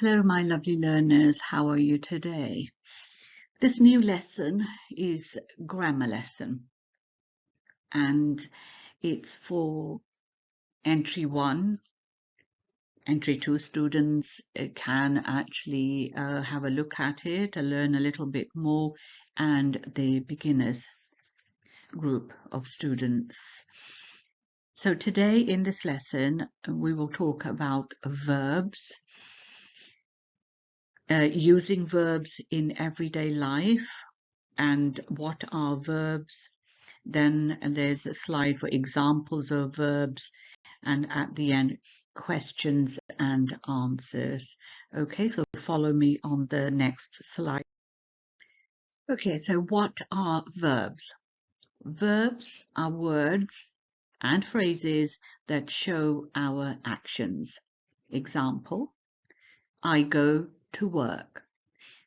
Hello, my lovely learners. How are you today? This new lesson is grammar lesson, and it's for entry 1. Entry 2 students can actually have a look at it, learn a little bit more, and the beginners group of students. So today in this lesson, we will talk about verbs. Using verbs in everyday life and what are verbs. Then there's a slide for examples of verbs, and at the end, questions and answers. Okay, so follow me on the next slide. Okay, so what are verbs? Verbs are words and phrases that show our actions. Example, I go to work.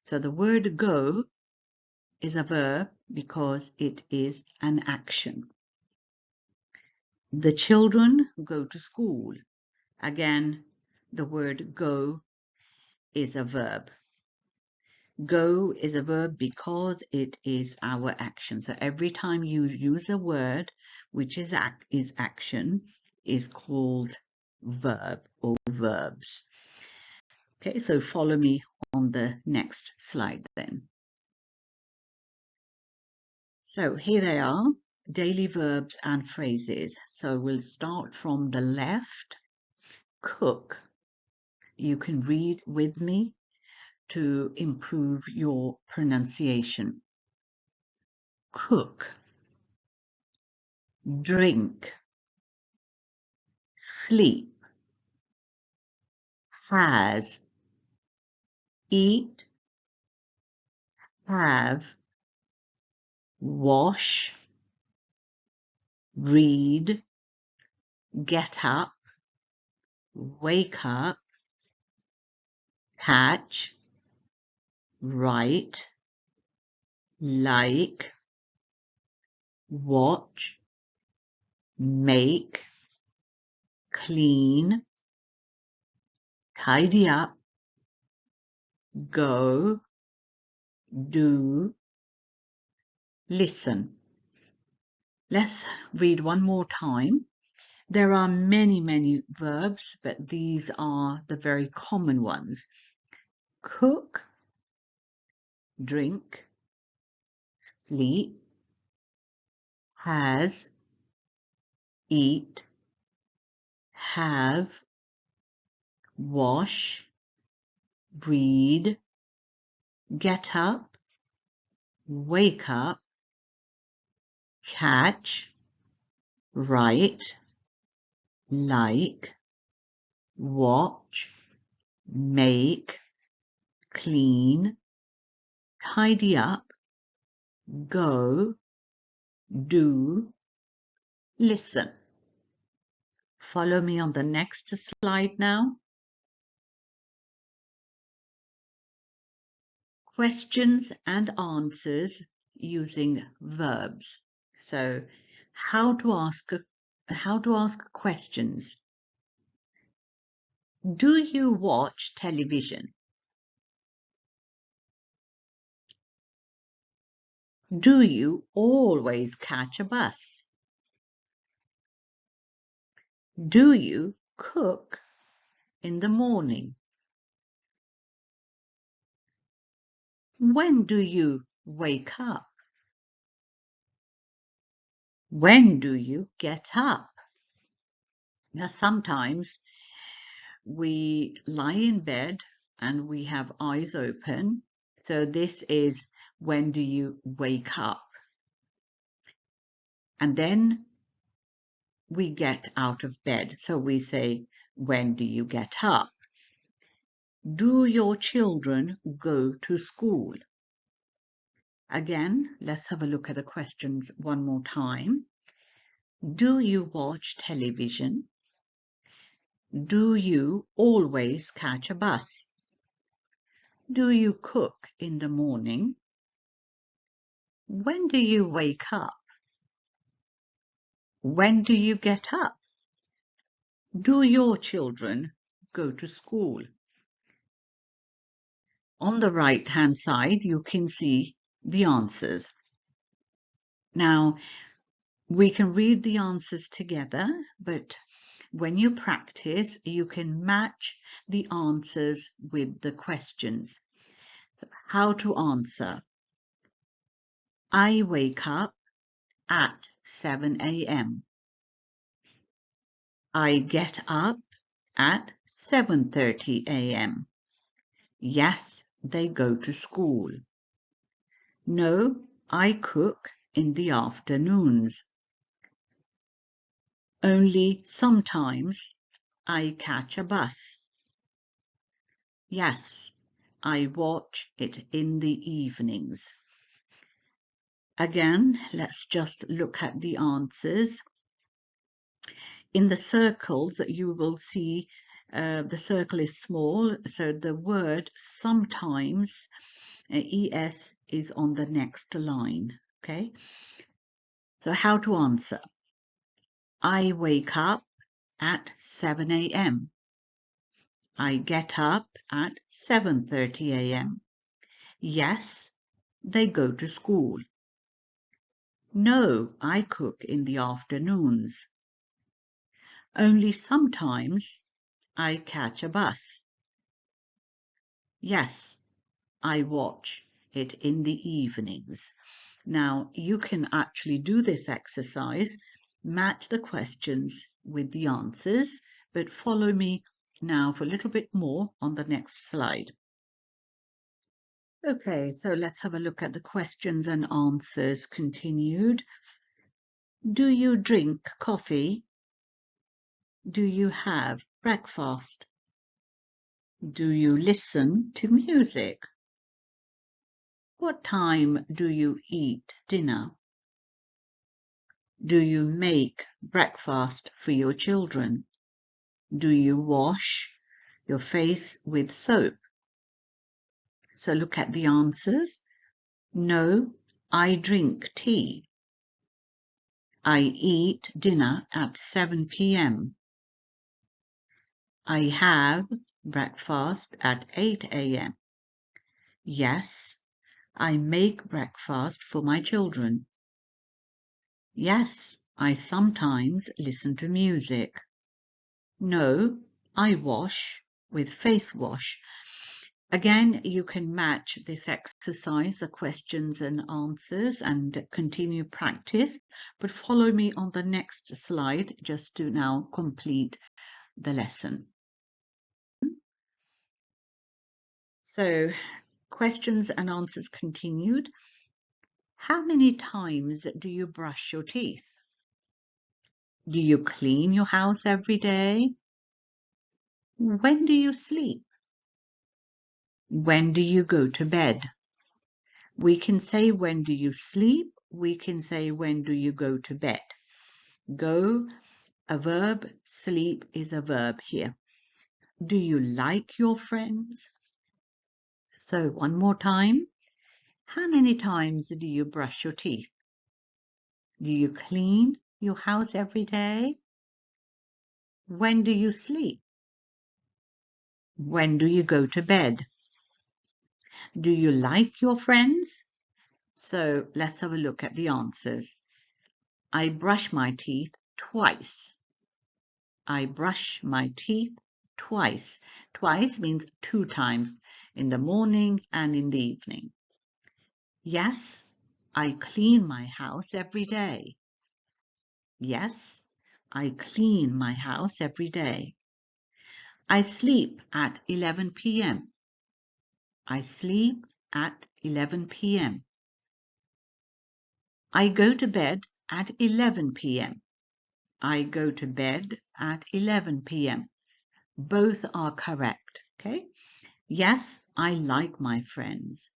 So the word go is a verb because it is an action. The children go to school. Again, the word go is a verb. Go is a verb because it is our action. So every time you use a word which is action is called verb or verbs. Okay, so follow me on the next slide then. So here they are, daily verbs and phrases. So we'll start from the left. Cook. You can read with me to improve your pronunciation. Cook. Drink. Sleep. Has. Eat. Have. Wash. Read. Get up. Wake up. Catch. Write. Like. Watch. Make. Clean. Tidy up. Go. Do. Listen. Let's read one more time. There are many verbs, but these are the very common ones. Cook, drink, sleep, has, eat, have, wash, read, get up, wake up, catch, write, like, watch, make, clean, tidy up, go, do, listen. Follow me on the next slide now. Questions and answers using verbs. So how to ask questions. Do you watch television? Do you always catch a bus? Do you cook in the morning? When do you wake up? When do you get up? Now, sometimes we lie in bed and we have eyes open. So this is when do you wake up? And then we get out of bed. So we say, when do you get up? Do your children go to school? Again, let's have a look at the questions one more time. Do you watch television? Do you always catch a bus? Do you cook in the morning? When do you wake up? When do you get up? Do your children go to school? On the right hand side, you can see the answers. Now, we can read the answers together, but when you practice, you can match the answers with the questions. So, how to answer. I wake up at 7 a.m. I get up at 7:30 a.m. Yes, they go to school. No, I cook in the afternoons. Only sometimes I catch a bus. Yes, I watch it in the evenings. Again, let's just look at the answers. In the circles, you will see the circle is small, so the word sometimes, ES, is on the next line. Okay, so how to answer? I wake up at 7 a.m. I get up at 7:30 a.m. Yes, they go to school. No, I cook in the afternoons. Only sometimes I catch a bus. Yes, I watch it in the evenings. Now, you can actually do this exercise, match the questions with the answers, but follow me now for a little bit more on the next slide. Okay, so let's have a look at the questions and answers continued. Do you drink coffee? Do you have breakfast? Do you listen to music? What time do you eat dinner? Do you make breakfast for your children? Do you wash your face with soap? So look at the answers. No, I drink tea. I eat dinner at 7 p.m. I have breakfast at 8 a.m. Yes, I make breakfast for my children. Yes, I sometimes listen to music. No, I wash with face wash. Again, you can match this exercise, the questions and answers, and continue practice, but follow me on the next slide just to now complete the lesson. So, questions and answers continued. How many times do you brush your teeth? Do you clean your house every day? When do you sleep? When do you go to bed? We can say when do you sleep? We can say when do you go to bed? Go, a verb, sleep is a verb here. Do you like your friends? So one more time. How many times do you brush your teeth? Do you clean your house every day? When do you sleep? When do you go to bed? Do you like your friends? So let's have a look at the answers. I brush my teeth twice. I brush my teeth twice. Twice means 2 times, in the morning and in the evening. Yes, I clean my house every day. Yes, I clean my house every day. I sleep at 11 p.m. I sleep at 11 p.m. I go to bed at 11 p.m. I go to bed at 11 p.m. Both are correct, okay? Yes, I like my friends.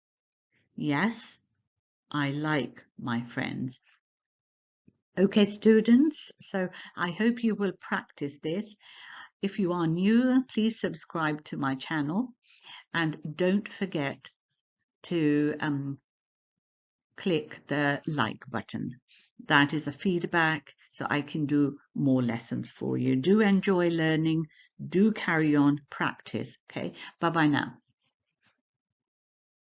Yes, I like my friends. Okay, students, so I hope you will practice this. If you are new, please subscribe to my channel and don't forget to click the like button. That is a feedback so I can do more lessons for you. Do enjoy learning. Do carry on, practice. Okay, bye-bye now.